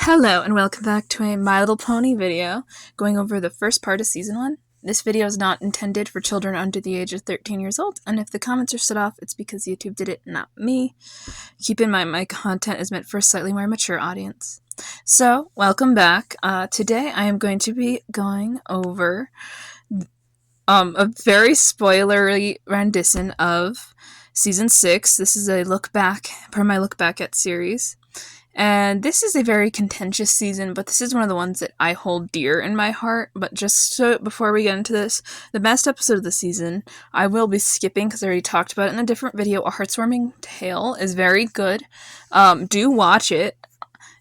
Hello and welcome back to a My Little Pony video going over the first part of season 1. This video is not intended for children under the age of 13 years old, and if the comments are set off, it's because YouTube did it, not me. Keep in mind my content is meant for a slightly more mature audience. So, welcome back. Today I am going to be going over a very spoilery rendition of season 6. This is a look back, my look back at series. And this is a very contentious season, but this is one of the ones that I hold dear in my heart. But just so before we get into this, the best episode of the season, I will be skipping because I already talked about it in a different video. A Heartwarming Tale is very good. Do watch it.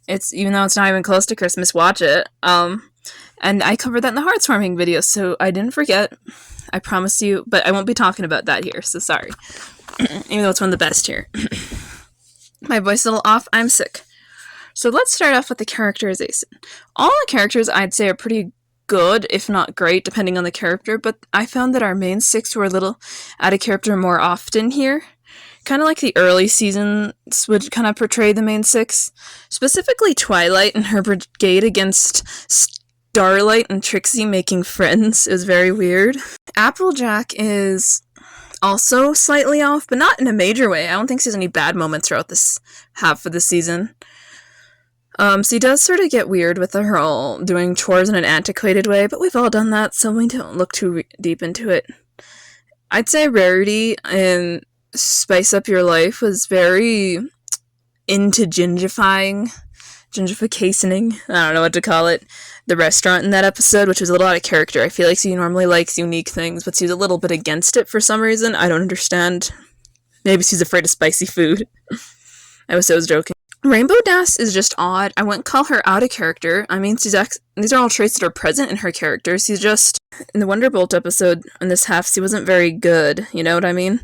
Even though it's not even close to Christmas, watch it. And I covered that in the Heartwarming video, so I didn't forget. I promise you, but I won't be talking about that here, so sorry. Even though it's one of the best here. My voice is a little off. I'm sick. So let's start off with the characterization. All the characters I'd say are pretty good, if not great, depending on the character, but I found that our main 6 were a little out of character more often here. Kind of like the early seasons would kind of portray the main 6. Specifically Twilight and her brigade against Starlight and Trixie making friends. It was very weird. Applejack is also slightly off, but not in a major way. I don't think there's any bad moments throughout this half of the season. She does sort of get weird with her all doing chores in an antiquated way, but we've all done that, so we don't look too deep into it. I'd say Rarity in Spice Up Your Life was very into gingificationing, I don't know what to call it, the restaurant in that episode, which was a little out of character. I feel like she normally likes unique things, but she's a little bit against it for some reason. I don't understand. Maybe she's afraid of spicy food. I was joking. Rainbow Dash is just odd. I wouldn't call her out of character. I mean, these are all traits that are present in her character. She's just, in the Wonderbolt episode in this half, she wasn't very good. You know what I mean?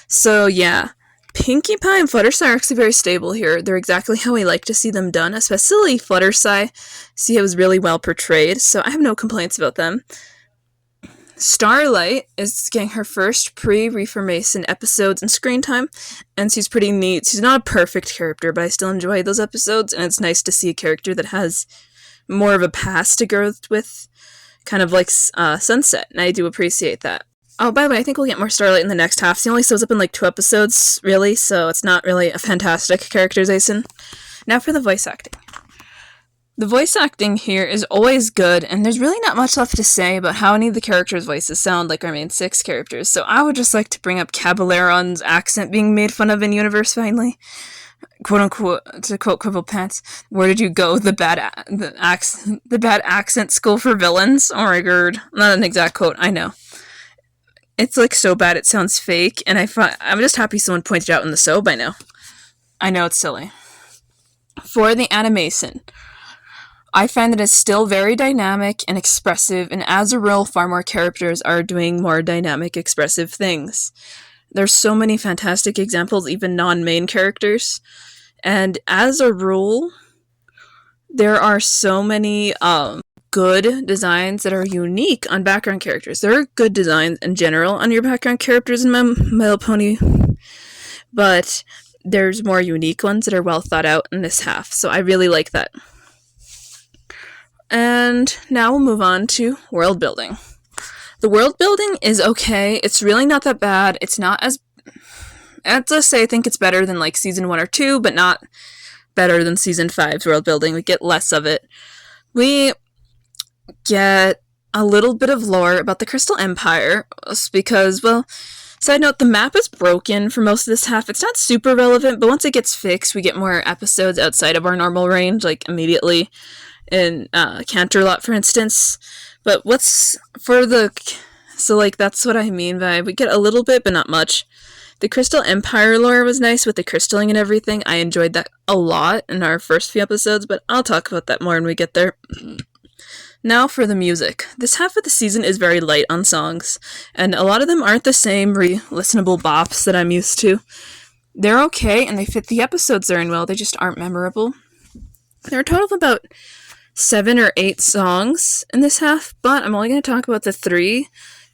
So, yeah. Pinkie Pie and Fluttershy are actually very stable here. They're exactly how we like to see them done, especially Fluttershy. See, it was really well portrayed, so I have no complaints about them. Starlight is getting her first pre-Reformation episodes and screen time, and she's pretty neat. She's not a perfect character, but I still enjoy those episodes, and it's nice to see a character that has more of a past to go with, kind of like Sunset, and I do appreciate that. Oh, by the way, I think we'll get more Starlight in the next half. She only shows up in like 2 episodes, really, so it's not really a fantastic characterization. Now for the voice acting. The voice acting here is always good, and there's really not much left to say about how any of the characters' voices sound like our main 6 characters, so I would just like to bring up Caballeron's accent being made fun of in Universe finally. Quote-unquote, to quote Quibble Pants, where did you go, the bad accent school for villains? Oh my god. Not an exact quote, I know. It's like so bad it sounds fake, and I'm just happy someone pointed out in the soap, I know. I know it's silly. For the animation, I find that it's still very dynamic and expressive, and as a rule, far more characters are doing more dynamic, expressive things. There's so many fantastic examples, even non-main characters, and as a rule, there are so many good designs that are unique on background characters. There are good designs in general on your background characters in My Little Pony, but there's more unique ones that are well thought out in this half, so I really like that. And now we'll move on to world building. The world building is okay. It's really not that bad. It's not as... I'd just say I think it's better than like season 1 or 2, but not better than season 5's world building. We get less of it. We get a little bit of lore about the Crystal Empire because, well, side note, the map is broken for most of this half. It's not super relevant, but once it gets fixed, we get more episodes outside of our normal range, like immediately. In Canterlot, for instance. But that's what I mean by we get a little bit, but not much. The Crystal Empire lore was nice with the crystalling and everything. I enjoyed that a lot in our first few episodes, but I'll talk about that more when we get there. Now for the music. This half of the season is very light on songs, and a lot of them aren't the same listenable bops that I'm used to. They're okay, and they fit the episodes they're in well, they just aren't memorable. There are a total of about 7 or 8 songs in this half, but I'm only going to talk about the 3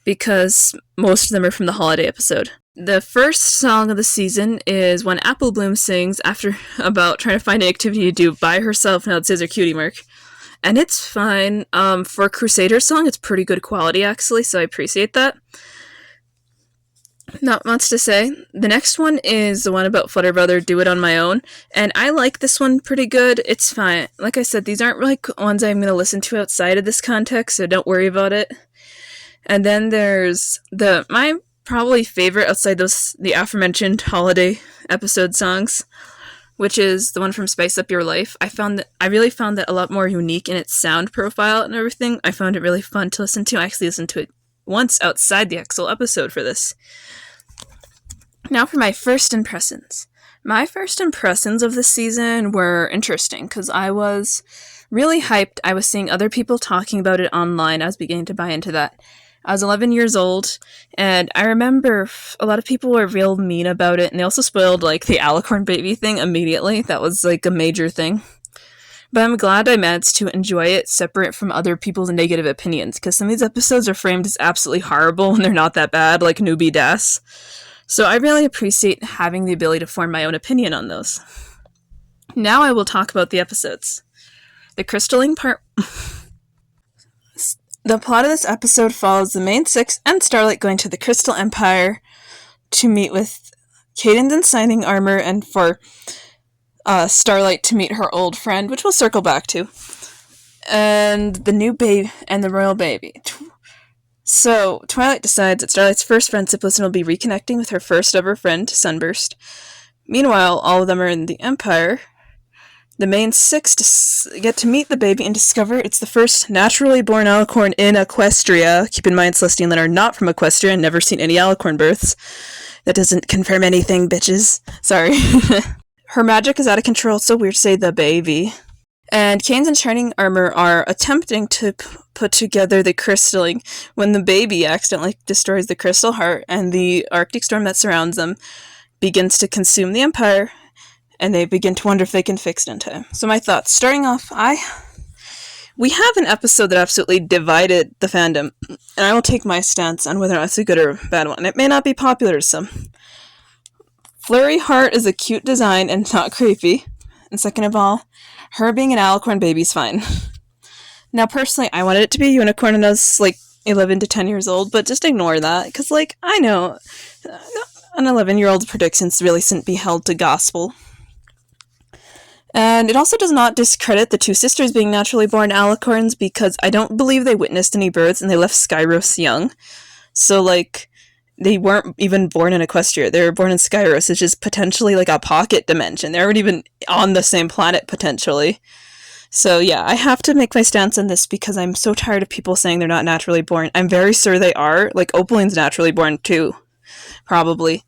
because most of them are from the holiday episode. The first song of the season is when Apple Bloom sings after about trying to find an activity to do by herself now it says her cutie mark. And it's fine. For a Crusader song, it's pretty good quality, actually, so I appreciate that. Not much to say. The next one is the one about Flutter Brother, Do It On My Own, and I like this one pretty good. It's fine. Like I said, these aren't like ones I'm going to listen to outside of this context, so don't worry about it. And then there's my probably favorite outside the aforementioned holiday episode songs, which is the one from Spice Up Your Life. I really found that a lot more unique in its sound profile and everything. I found it really fun to listen to. I actually listened to it once outside the actual episode for this. Now for my first impressions. My first impressions of this season were interesting because I was really hyped. I was seeing other people talking about it online. I was beginning to buy into that. I was 11 years old, and I remember a lot of people were real mean about it, and they also spoiled, like, the Alicorn baby thing immediately. That was, like, a major thing. But I'm glad I managed to enjoy it separate from other people's negative opinions, because some of these episodes are framed as absolutely horrible when they're not that bad, like Newbie Das. So I really appreciate having the ability to form my own opinion on those. Now I will talk about the episodes. The crystalline part... The plot of this episode follows the main six and Starlight going to the Crystal Empire to meet with Cadence in Shining Armor and for Starlight to meet her old friend, which we'll circle back to, and the new baby and the royal baby. So Twilight decides that Starlight's first friend Siplison will be reconnecting with her first ever friend, Sunburst. Meanwhile, all of them are in the Empire. The main six get to meet the baby and discover it's the first naturally born alicorn in Equestria. Keep in mind, Celestia and Lynn are not from Equestria and never seen any alicorn births. That doesn't confirm anything, bitches. Sorry. Her magic is out of control, so weird to say the baby. And Canes and Shining Armor are attempting to put together the crystalling when the baby accidentally destroys the crystal heart and the Arctic storm that surrounds them begins to consume the Empire. And they begin to wonder if they can fix it in time. So my thoughts. Starting off, we have an episode that absolutely divided the fandom. And I will take my stance on whether or not it's a good or bad one. It may not be popular to some. Flurry Heart is a cute design and not creepy. And second of all, her being an alicorn baby is fine. Now, personally, I wanted it to be a unicorn and I was, 11 to 10 years old. But just ignore that. Because, I know an 11-year-old's predictions really shouldn't be held to gospel. And it also does not discredit the two sisters being naturally born alicorns because I don't believe they witnessed any births and they left Skyros young. So, they weren't even born in Equestria. They were born in Skyros, which is potentially a pocket dimension. They weren't even on the same planet, potentially. So, yeah, I have to make my stance on this because I'm so tired of people saying they're not naturally born. I'm very sure they are. Opaline's naturally born, too. Probably.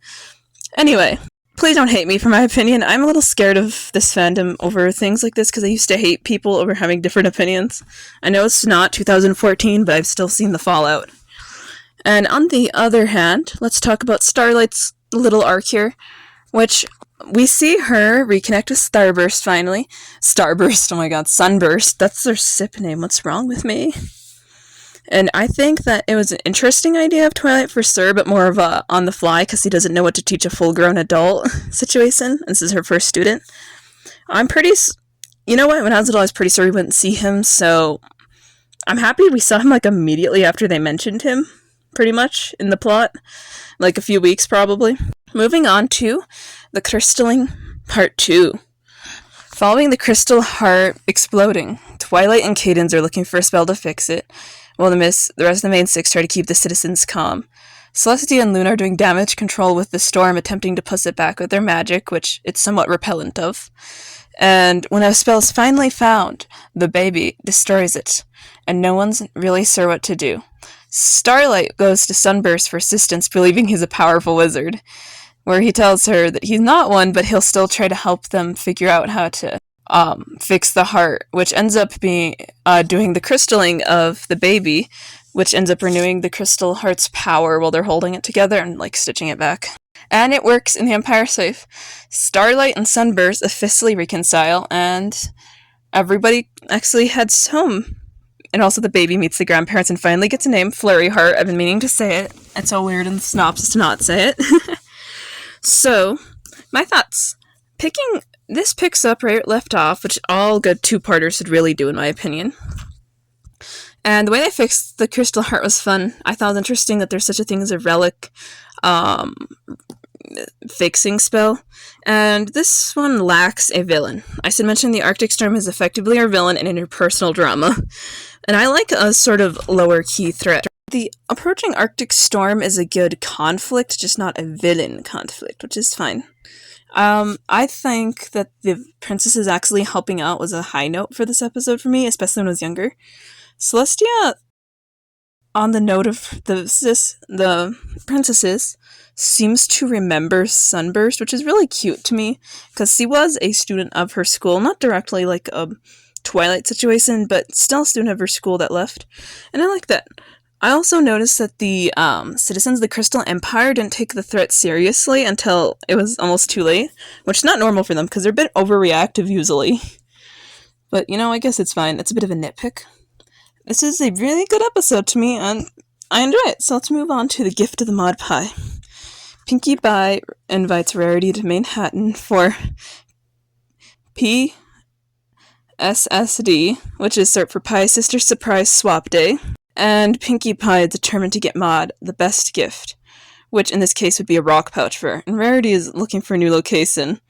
Anyway. Please don't hate me for my opinion. I'm a little scared of this fandom over things like this because I used to hate people over having different opinions. I know it's not 2014, but I've still seen the fallout. And on the other hand, let's talk about Starlight's little arc here, which we see her reconnect with Starburst finally. Starburst, oh my god, Sunburst. That's their SIP name. What's wrong with me? And I think that it was an interesting idea of Twilight for Sir, but more of a on the fly because he doesn't know what to teach a full-grown adult situation. This is her first student. You know what? When I was little, I was pretty sure we wouldn't see him, so I'm happy we saw him immediately after they mentioned him, pretty much, in the plot. A few weeks, probably. Moving on to the crystalling part 2. Following the crystal heart exploding, Twilight and Cadence are looking for a spell to fix it. While the rest of the main six try to keep the citizens calm. Celestia and Luna are doing damage control with the storm, attempting to push it back with their magic, which it's somewhat repellent of. And when a spell is finally found, the baby destroys it, and no one's really sure what to do. Starlight goes to Sunburst for assistance, believing he's a powerful wizard, where he tells her that he's not one, but he'll still try to help them figure out how to fix the heart, which ends up being doing the crystalling of the baby, which ends up renewing the crystal heart's power while they're holding it together and stitching it back. And it works in the Empire safe. Starlight and Sunburst officially reconcile, and everybody actually heads home, and also the baby meets the grandparents and finally gets a name, Flurry Heart. I've been meaning to say it. It's so weird in the synopsis to not say it. So, my thoughts. This picks up right where it left off, which all good two-parters should really do, in my opinion. And the way they fixed the crystal heart was fun. I thought it was interesting that there's such a thing as a relic fixing spell. And this one lacks a villain. I should mention the Arctic Storm is effectively our villain in interpersonal drama. And I like a sort of lower-key threat. The approaching Arctic Storm is a good conflict, just not a villain conflict, which is fine. I think that the princesses actually helping out was a high note for this episode for me, especially when I was younger. Celestia, on the note of the princesses, seems to remember Sunburst, which is really cute to me, because she was a student of her school, not directly like a Twilight situation, but still a student of her school that left, and I like that. I also noticed that the citizens of the Crystal Empire didn't take the threat seriously until it was almost too late, which is not normal for them, because they're a bit overreactive usually. But, I guess it's fine. It's a bit of a nitpick. This is a really good episode to me, and I enjoy it. So let's move on to the gift of the Mod Pie. Pinkie Pie invites Rarity to Manhattan for PSSD, which is short for Pie Sister Surprise Swap Day. And Pinkie Pie is determined to get Maud the best gift, which in this case would be a rock pouch for her. And Rarity is looking for a new location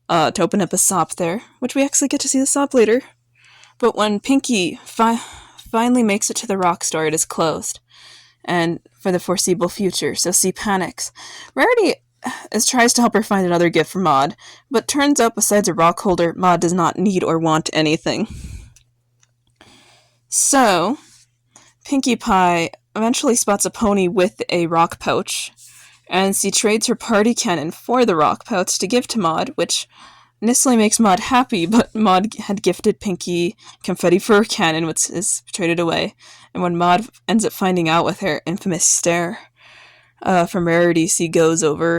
to open up a shop there, which we actually get to see the shop later. But when Pinkie finally makes it to the rock store, it is closed, and for the foreseeable future, so she panics. Rarity tries to help her find another gift for Maud, but turns out besides a rock holder, Maud does not need or want anything. So Pinkie Pie eventually spots a pony with a rock pouch, and she trades her party cannon for the rock pouch to give to Maud, which initially makes Maud happy, but Maud had gifted Pinkie confetti for her cannon, which is traded away, and when Maud ends up finding out with her infamous stare from Rarity, she goes over.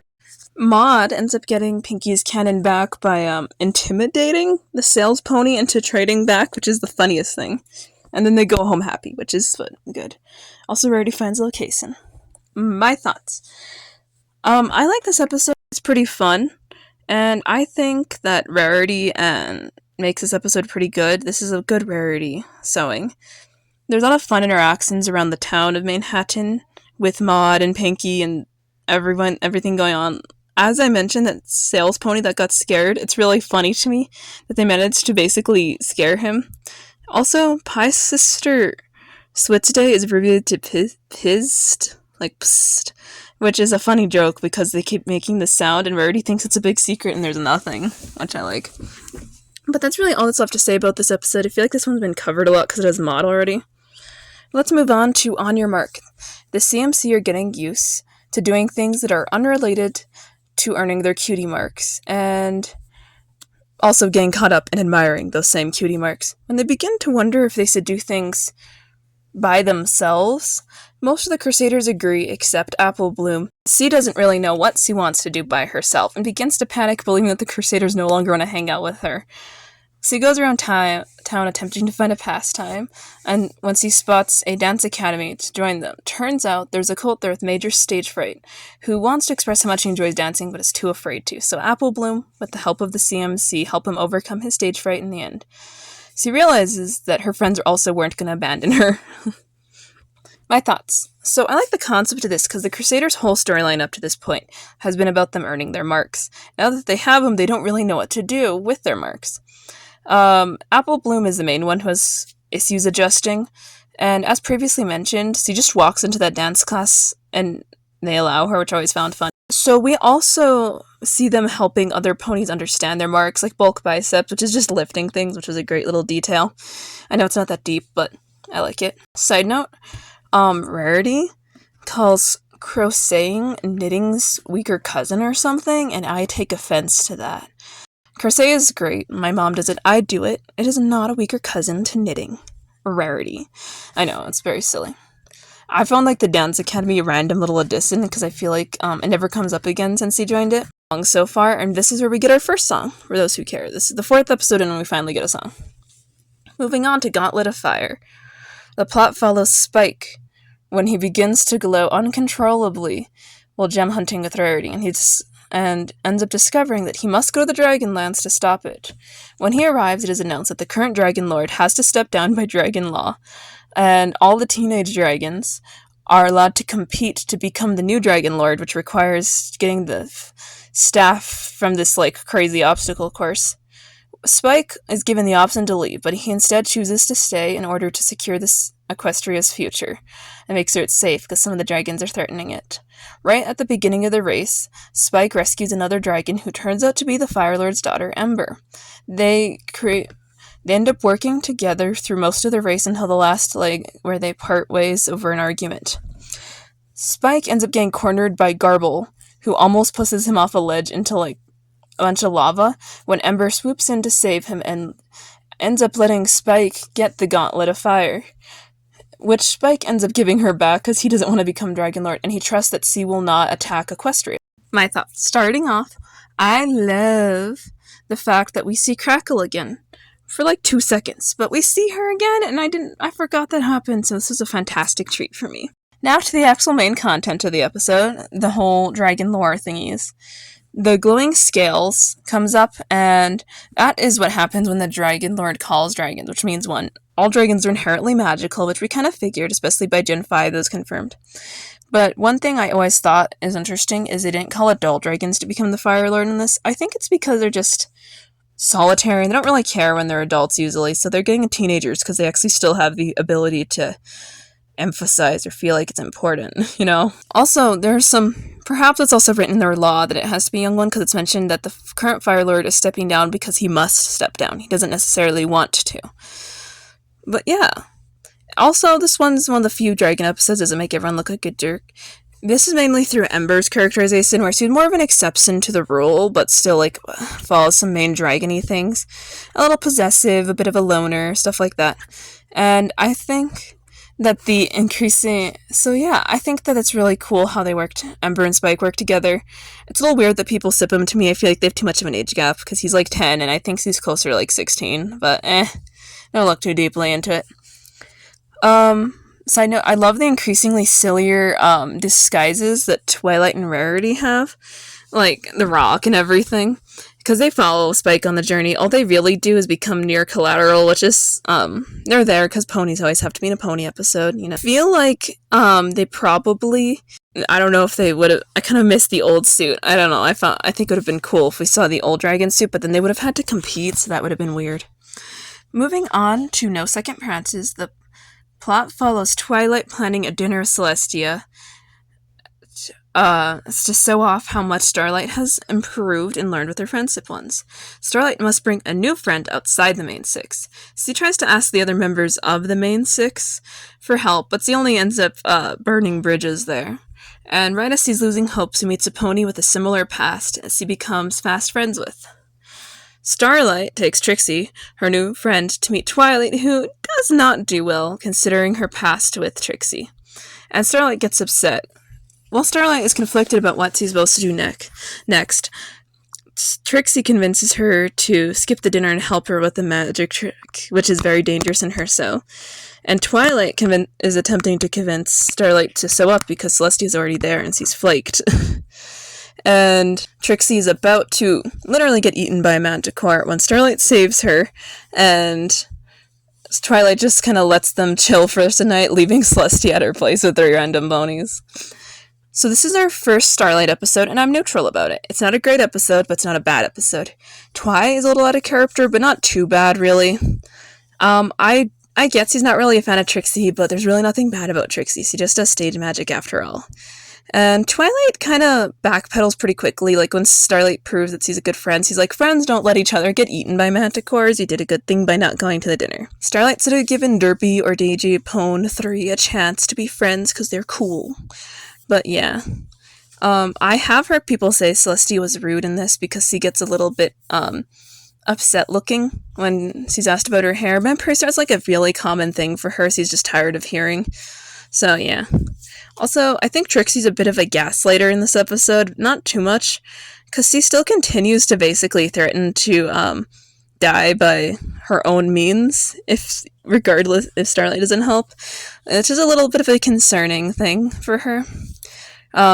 Maud ends up getting Pinkie's cannon back by intimidating the sales pony into trading back, which is the funniest thing. And then they go home happy, which is good. Also, Rarity finds a location. My thoughts. I like this episode. It's pretty fun. And I think that Rarity makes this episode pretty good. This is a good Rarity sewing. There's a lot of fun interactions around the town of Manhattan with Maud and Pinkie and everything going on. As I mentioned, that sales pony that got scared, it's really funny to me that they managed to basically scare him. Also, Pie's sister Switch Day is abbreviated to pissed, like psst, which is a funny joke because they keep making this sound and Rarity thinks it's a big secret and there's nothing, which I like. But that's really all that's left to say about this episode. I feel like this one's been covered a lot because it has Maud already. Let's move on to On Your Mark. The CMC are getting used to doing things that are unrelated to earning their cutie marks, and also getting caught up in admiring those same cutie marks. When they begin to wonder if they should do things by themselves, most of the Crusaders agree except Apple Bloom. She doesn't really know what she wants to do by herself and begins to panic, believing that the Crusaders no longer want to hang out with her. She goes around town attempting to find a pastime, and when she spots a dance academy to join them, turns out there's a cult there with major stage fright who wants to express how much he enjoys dancing but is too afraid to. So Apple Bloom, with the help of the CMC, help him overcome his stage fright in the end. She realizes that her friends also weren't going to abandon her. My thoughts. So I like the concept of this because the Crusaders' whole storyline up to this point has been about them earning their marks. Now that they have them, they don't really know what to do with their marks. Apple Bloom is the main one who has issues adjusting, and as previously mentioned, she just walks into that dance class and they allow her, which I always found fun. So we also see them helping other ponies understand their marks, like bulk biceps, which is just lifting things, which is a great little detail. I know it's not that deep, but I like it. Side note, Rarity calls crocheting knitting's weaker cousin or something, and I take offense to that. Crochet is great. My mom does it. I do it. It is not a weaker cousin to knitting. Rarity. I know, it's very silly. I found the Dance Academy a random little addition because I feel like it never comes up again since he joined it. So far, and this is where we get our first song, for those who care. This is the 4th episode and we finally get a song. Moving on to Gauntlet of Fire. The plot follows Spike when he begins to glow uncontrollably while gem hunting with Rarity, and ends up discovering that he must go to the Dragonlands to stop it. When he arrives, it is announced that the current Dragon Lord has to step down by dragon law, and all the teenage dragons are allowed to compete to become the new Dragon Lord, which requires getting the staff from this crazy obstacle course. Spike is given the option to leave, but he instead chooses to stay in order to secure this Equestria's future and make sure it's safe because some of the dragons are threatening it. Right at the beginning of the race, Spike rescues another dragon who turns out to be the Fire Lord's daughter, Ember. They end up working together through most of the race until the last leg, where they part ways over an argument. Spike ends up getting cornered by Garble, who almost pushes him off a ledge into a bunch of lava when Ember swoops in to save him and ends up letting Spike get the Gauntlet of Fire, which Spike ends up giving her back because he doesn't want to become Dragon Lord and he trusts that she will not attack Equestria. My thoughts. Starting off, I love the fact that we see Crackle again for 2 seconds, but we see her again and I forgot that happened, so this was a fantastic treat for me. Now to the actual main content of the episode, the whole dragon lore thingies. The glowing scales comes up, and that is what happens when the Dragon Lord calls dragons, which means, 1, all dragons are inherently magical, which we kind of figured, especially by Gen 5, that was confirmed. But one thing I always thought is interesting is they didn't call adult dragons to become the Fire Lord in this. I think it's because they're just solitary, and they don't really care when they're adults usually, so they're getting teenagers because they actually still have the ability to emphasize or feel like it's important, Also, perhaps it's also written in their law that it has to be a young one, because it's mentioned that the current Fire Lord is stepping down because he must step down. He doesn't necessarily want to. But yeah. Also, this one's one of the few dragon episodes that doesn't make everyone look like a jerk. This is mainly through Ember's characterization, where she's more of an exception to the rule, but still, follows some main dragon-y things. A little possessive, a bit of a loner, stuff like that. And I think that I think that it's really cool how Ember and Spike work together. It's a little weird that people sip him. To me, I feel like they have too much of an age gap, because he's 10, and I think she's closer to 16, but don't look too deeply into it. Side note, I love the increasingly sillier disguises that Twilight and Rarity have, like the rock and everything, because they follow Spike on the journey. All they really do is become near collateral, which is they're there because ponies always have to be in a pony episode. I feel like they probably, I don't know if they would have. I kind of missed the old suit. I don't know. I think it would have been cool if we saw the old dragon suit, but then they would have had to compete, so that would have been weird. Moving on to No Second Prances, the plot follows Twilight planning a dinner with Celestia to show off how much Starlight has improved and learned with her friendship ones. Starlight must bring a new friend outside the main 6. She tries to ask the other members of the main 6 for help, but she only ends up burning bridges there. And right as she's losing hope, she meets a pony with a similar past, as she becomes fast friends with. Starlight takes Trixie, her new friend, to meet Twilight, who does not do well, considering her past with Trixie. And Starlight gets upset. While Starlight is conflicted about what she's supposed to do next, Trixie convinces her to skip the dinner and help her with the magic trick, which is very dangerous in her so. And Twilight is attempting to convince Starlight to sew up because Celestia's already there and she's flaked. And Trixie is about to literally get eaten by a manticore when Starlight saves her, and Twilight just kind of lets them chill for tonight, leaving Celestia at her place with 3 random bonies. So this is our first Starlight episode, and I'm neutral about it. It's not a great episode, but it's not a bad episode. Twi is a little out of character, but not too bad, really. I guess he's not really a fan of Trixie, but there's really nothing bad about Trixie. She just does stage magic after all. And Twilight kind of backpedals pretty quickly, when Starlight proves that she's a good friend. She's like, friends don't let each other get eaten by manticores. You did a good thing by not going to the dinner. Starlight should have given Derpy or DJ Pone 3 a chance to be friends because they're cool. But yeah. I have heard people say Celestia was rude in this because she gets a little bit upset looking when she's asked about her hair. But I'm pretty sure it's a really common thing for her. She's just tired of hearing. So yeah. Also, I think Trixie's a bit of a gaslighter in this episode. Not too much, because she still continues to basically threaten to die by her own means, regardless if Starlight doesn't help. It's just a little bit of a concerning thing for her.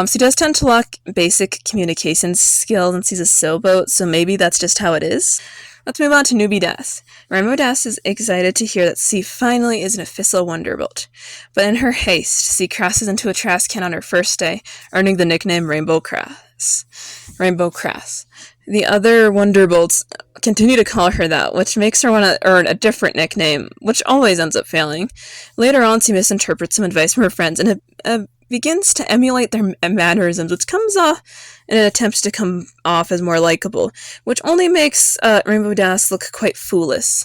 She does tend to lack basic communication skills and she's a sailboat, so maybe that's just how it is. Let's move on to Newbie Das. Rainbow Das is excited to hear that C finally is an official Wonderbolt. But in her haste, C crashes into a trash can on her first day, earning the nickname Rainbow Crass. The other Wonderbolts continue to call her that, which makes her want to earn a different nickname, which always ends up failing. Later on, she misinterprets some advice from her friends and begins to emulate their mannerisms, which comes off in an attempt to come off as more likable, which only makes Rainbow Das look quite foolish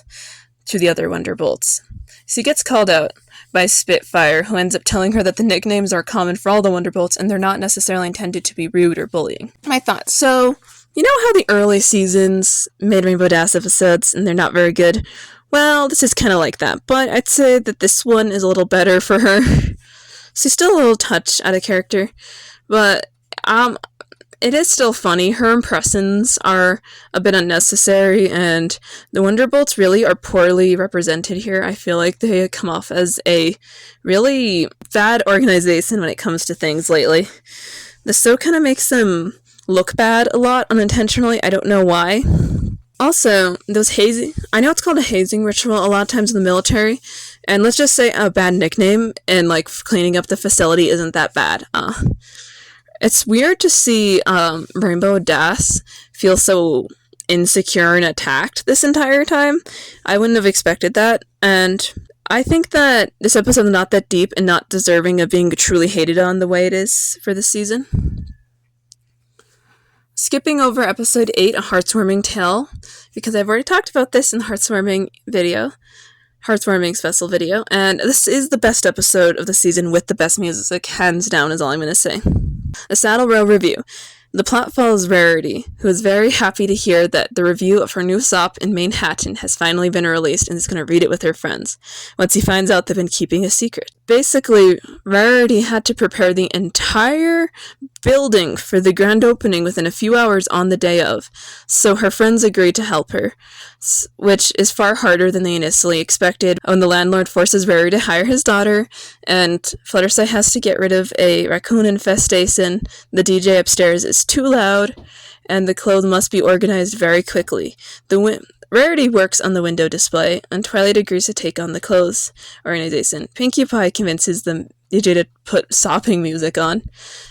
to the other Wonderbolts. She gets called out by Spitfire, who ends up telling her that the nicknames are common for all the Wonderbolts and they're not necessarily intended to be rude or bullying. My thoughts. So, you know how the early seasons made Rainbow Das episodes and they're not very good? Well, this is kind of like that, but I'd say that this one is a little better for her. She's still a little touch out of character, but it is still funny. Her impressions are a bit unnecessary, and the Wonderbolts really are poorly represented here. I feel like they come off as a really bad organization when it comes to things lately. The show kind of makes them look bad a lot unintentionally. I don't know why. Also, those hazing, I know it's called a hazing ritual a lot of times in the military, and let's just say a bad nickname and like cleaning up the facility isn't that bad. It's weird to see Rainbow Das feel so insecure and attacked this entire time. I wouldn't have expected that, and I think that this episode is not that deep and not deserving of being truly hated on the way it is for this season. Skipping over episode 8, A Heartwarming Tale, because I've already talked about this in the Heartwarming special video, and this is the best episode of the season with the best music, hands down is all I'm going to say. A Saddle Row review. The plot follows Rarity, who is very happy to hear that the review of her new shop in Manhattan has finally been released and is going to read it with her friends, once he finds out they've been keeping a secret. Basically, Rarity had to prepare the entire building for the grand opening within a few hours on the day of, so her friends agreed to help her, which is far harder than they initially expected. When the landlord forces Rarity to hire his daughter, and Fluttershy has to get rid of a raccoon infestation, the DJ upstairs is too loud, and the clothes must be organized very quickly. Rarity works on the window display, and Twilight agrees to take on the clothes organization. Pinkie Pie convinces the DJ to put sopping music on,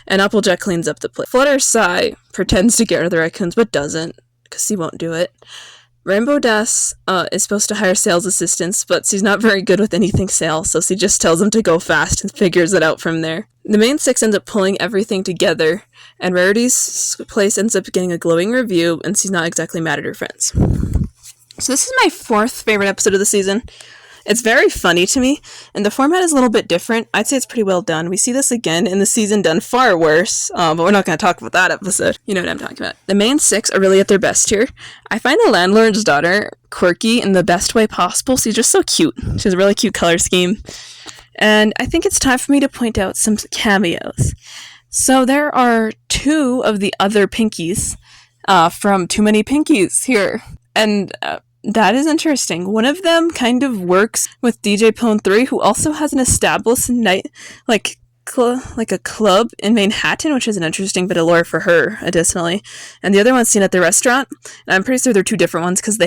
and Applejack cleans up the place. Fluttershy pretends to get rid of the raccoons, but doesn't, because he won't do it. Rainbow Das is supposed to hire sales assistants, but she's not very good with anything sales, so she just tells them to go fast and figures it out from there. The main six ends up pulling everything together, and Rarity's place ends up getting a glowing review, and she's not exactly mad at her friends. So this is my 4th favorite episode of the season. It's very funny to me, and the format is a little bit different. I'd say it's pretty well done. We see this again in the season done far worse, but we're not going to talk about that episode. You know what I'm talking about. The main 6 are really at their best here. I find the landlord's daughter quirky in the best way possible. She's just so cute. She has a really cute color scheme. And I think it's time for me to point out some cameos. So there are 2 of the other Pinkies from Too Many Pinkies here. And that is interesting. One of them kind of works with DJ Pone3, who also has an established night, like a club in Manhattan, which is an interesting bit of lore for her, additionally. And the other one's seen at the restaurant. And I'm pretty sure they're 2 different ones because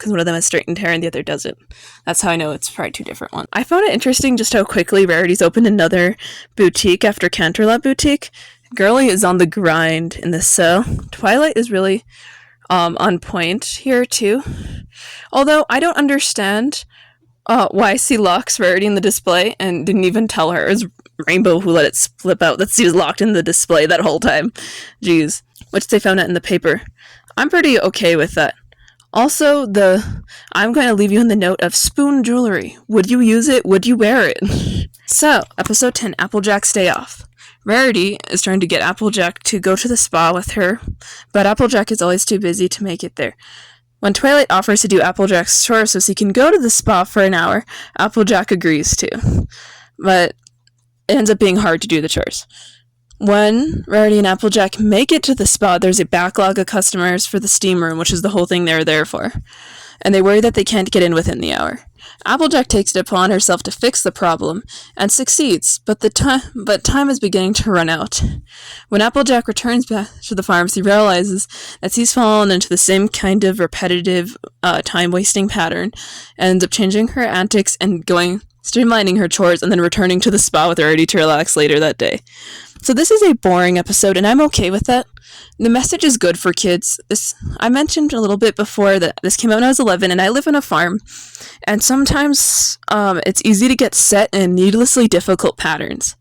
one of them has straightened hair and the other doesn't. That's how I know it's probably 2 different ones. I found it interesting just how quickly Rarity's opened another boutique after Canterlot Boutique. Girlie is on the grind in this show. Twilight is really on point here too. Although I don't understand why she locks Rarity in the display and didn't even tell her. It was Rainbow who let it slip out that she was locked in the display that whole time. Jeez. Which they found out in the paper. I'm pretty okay with that. Also, I'm going to leave you in the note of spoon jewelry. Would you use it? Would you wear it? So, episode 10, Applejack's Day Off. Rarity is trying to get Applejack to go to the spa with her, but Applejack is always too busy to make it there. When Twilight offers to do Applejack's chores so she can go to the spa for an hour, Applejack agrees to. But it ends up being hard to do the chores. When Rarity and Applejack make it to the spa, there's a backlog of customers for the steam room, which is the whole thing they're there for. and they worry that they can't get in within the hour. Applejack takes it upon herself to fix the problem, and succeeds, but time is beginning to run out. When Applejack returns back to the farms, he realizes that he's fallen into the same kind of repetitive, time-wasting pattern, and ends up changing her antics and streamlining her chores, and then returning to the spa with Rarity to relax later that day. So this is a boring episode, and I'm okay with that. The message is good for kids. I mentioned a little bit before that this came out when I was 11, and I live on a farm, and sometimes it's easy to get set in needlessly difficult patterns,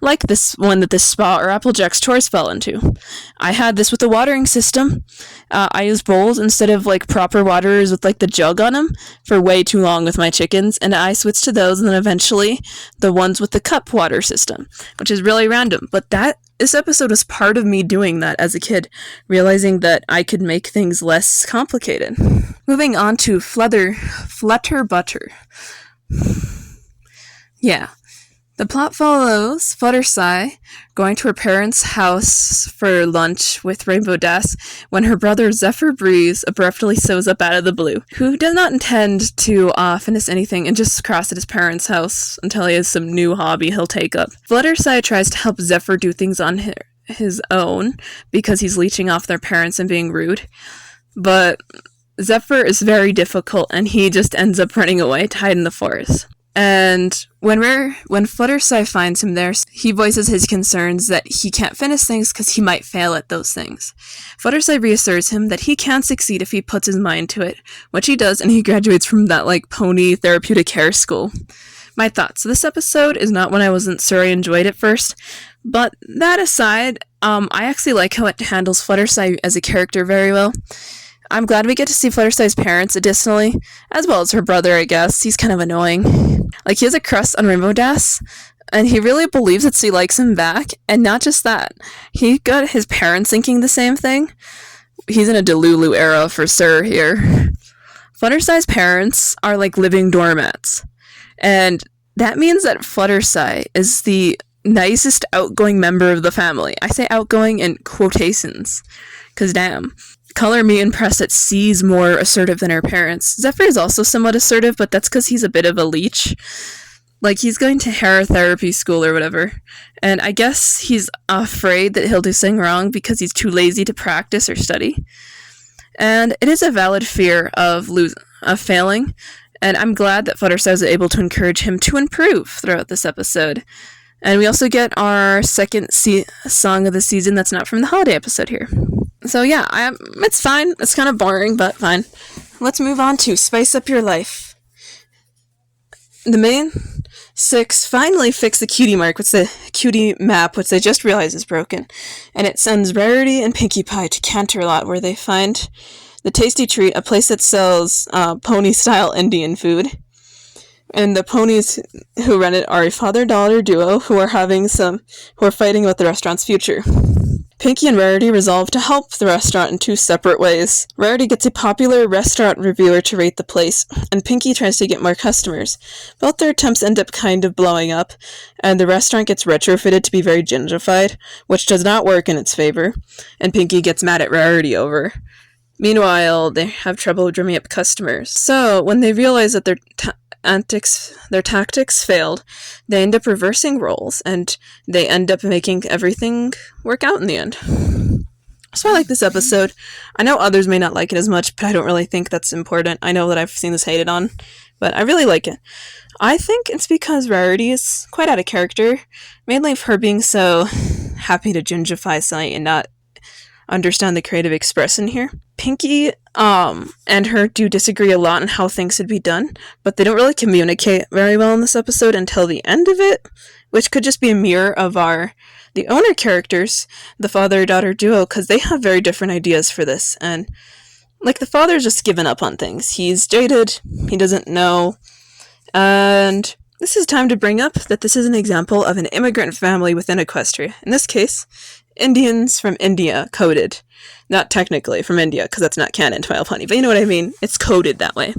like this one that this spa or Applejack's chores fell into. I had this with the watering system. I used bowls instead of proper waterers with the jug on them for way too long with my chickens, and I switched to those, and then eventually the ones with the cup water system, which is really random, but this episode was part of me doing that as a kid, realizing that I could make things less complicated. Moving on to Flutter Butter. Yeah. The plot follows Fluttershy going to her parents' house for lunch with Rainbow Dash when her brother Zephyr Breeze abruptly shows up out of the blue, who does not intend to finish anything and just cross at his parents' house until he has some new hobby he'll take up. Fluttershy tries to help Zephyr do things on his own because he's leeching off their parents and being rude, but Zephyr is very difficult and he just ends up running away to hide in the forest. And when Fluttershy finds him there, he voices his concerns that he can't finish things because he might fail at those things. Fluttershy reassures him that he can succeed if he puts his mind to it, which he does, and he graduates from that pony therapeutic hair school. My thoughts. This episode is not one I wasn't sure I enjoyed at first, but that aside, I actually like how it handles Fluttershy as a character very well. I'm glad we get to see Fluttershy's parents additionally, as well as her brother, I guess. He's kind of annoying. He has a crush on Rainbow Dash, and he really believes that she likes him back, and not just that. He got his parents thinking the same thing. He's in a Delulu era for sure here. Fluttershy's parents are living doormats, and that means that Fluttershy is the nicest outgoing member of the family. I say outgoing in quotations, because damn. Color me impressed that C's more assertive than her parents. Zephyr is also somewhat assertive, but that's because he's a bit of a leech. He's going to hair therapy school or whatever, and I guess he's afraid that he'll do something wrong because he's too lazy to practice or study. And it is a valid fear of failing, and I'm glad that Fluttershy was able to encourage him to improve throughout this episode. And we also get our second song of the season that's not from the holiday episode here. So yeah, it's fine. It's kind of boring, but fine. Let's move on to Spice Up Your Life. The main six finally fix the cutie map, which they just realized is broken. And it sends Rarity and Pinkie Pie to Canterlot, where they find the Tasty Treat, a place that sells pony-style Indian food. And the ponies who run it are a father-daughter duo who are fighting about the restaurant's future. Pinkie and Rarity resolve to help the restaurant in two separate ways. Rarity gets a popular restaurant reviewer to rate the place, and Pinkie tries to get more customers. Both their attempts end up kind of blowing up, and the restaurant gets retrofitted to be very gentrified, which does not work in its favor, and Pinkie gets mad at Rarity over. Meanwhile, they have trouble drumming up customers. So, when they realize that their tactics failed, they end up reversing roles, and they end up making everything work out in the end. So I like this episode. I know others may not like it as much, but I don't really think that's important. I know that I've seen this hated on, but I really like it. I think it's because Rarity is quite out of character, mainly for her being so happy to gingify something and not understand the creative expression here. Pinkie and her do disagree a lot on how things should be done, but they don't really communicate very well in this episode until the end of it, which could just be a mirror of the owner characters, the father-daughter duo, because they have very different ideas for this, and the father's just given up on things. He's jaded, he doesn't know, and this is time to bring up that this is an example of an immigrant family within Equestria. In this case, Indians from India coded. Not technically from India, because that's not canon to My Little Pony, but you know what I mean. It's coded that way.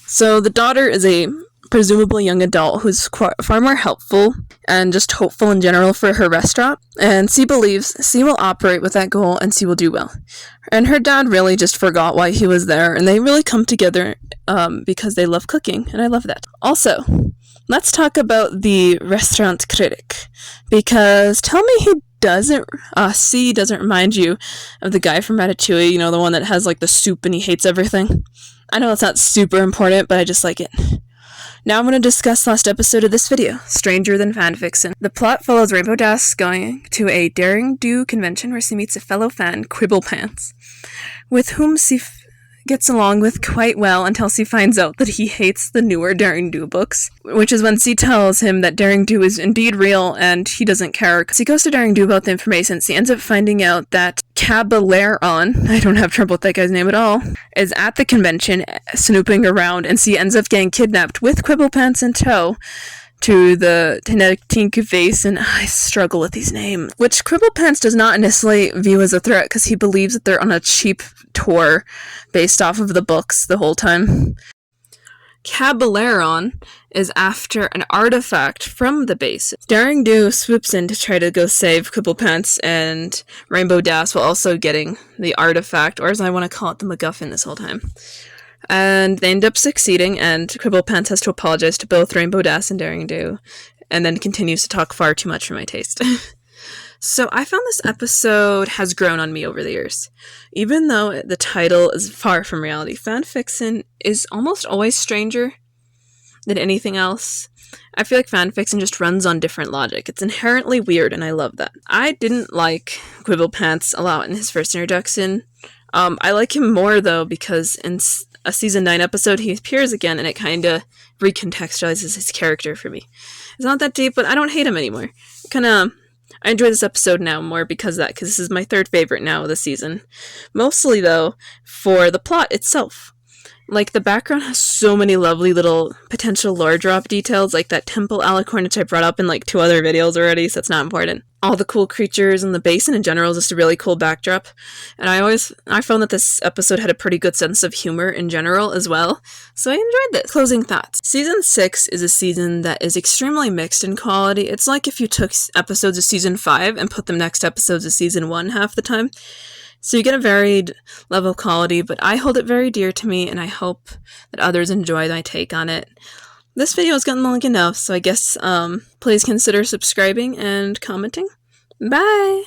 So the daughter is a presumably young adult who's far more helpful and just hopeful in general for her restaurant. And C believes C will operate with that goal and C will do well. And her dad really just forgot why he was there, and they really come together because they love cooking, and I love that. Also, let's talk about the restaurant critic, because tell me C doesn't remind you of the guy from Ratatouille, you know, the one that has like the soup and he hates everything. I know it's not super important, but I just like it. Now I'm going to discuss last episode of this video, Stranger Than Fanfiction. The plot follows Rainbow Dash going to a Daring Do convention where she meets a fellow fan, Quibblepants, with whom she gets along with quite well until she finds out that he hates the newer Daring Do books, which is when she tells him that Daring Do is indeed real and he doesn't care. She goes to Daring Do about the information. She ends up finding out that Cabaleron, I don't have trouble with that guy's name at all, is at the convention snooping around, and she ends up getting kidnapped with Quibblepants in tow to the Tenetink vase, and I struggle with these names, which Quibblepants does not initially view as a threat because he believes that they're on a cheap tour based off of the books the whole time. Cabaleron is after an artifact from the base. Daring Do swoops in to try to go save Quibblepants, and Rainbow Dash while also getting the artifact, or as I want to call it, the MacGuffin this whole time. And they end up succeeding, and Quibblepants has to apologize to both Rainbow Dash and Daring Do, and then continues to talk far too much for my taste. So I found this episode has grown on me over the years. Even though the title is far from reality, fanfiction is almost always stranger than anything else. I feel like fanfiction just runs on different logic. It's inherently weird, and I love that. I didn't like Quibblepants a lot in his first introduction. I like him more, though, because in a season 9 episode, he appears again, and it kind of recontextualizes his character for me. It's not that deep, but I don't hate him anymore. I enjoy this episode now more because of that, because this is my third favorite now of the season. Mostly, though, for the plot itself. Like, the background has so many lovely little potential lore drop details, like that temple alicorn, which I brought up in like 2 other videos already, so it's not important. All the cool creatures and the basin in general is just a really cool backdrop. And I found that this episode had a pretty good sense of humor in general as well, so I enjoyed this. Closing thoughts. Season 6 is a season that is extremely mixed in quality. It's like if you took episodes of Season 5 and put them next to episodes of Season 1 half the time. So you get a varied level of quality, but I hold it very dear to me, and I hope that others enjoy my take on it. This video has gotten long enough, so I guess please consider subscribing and commenting. Bye!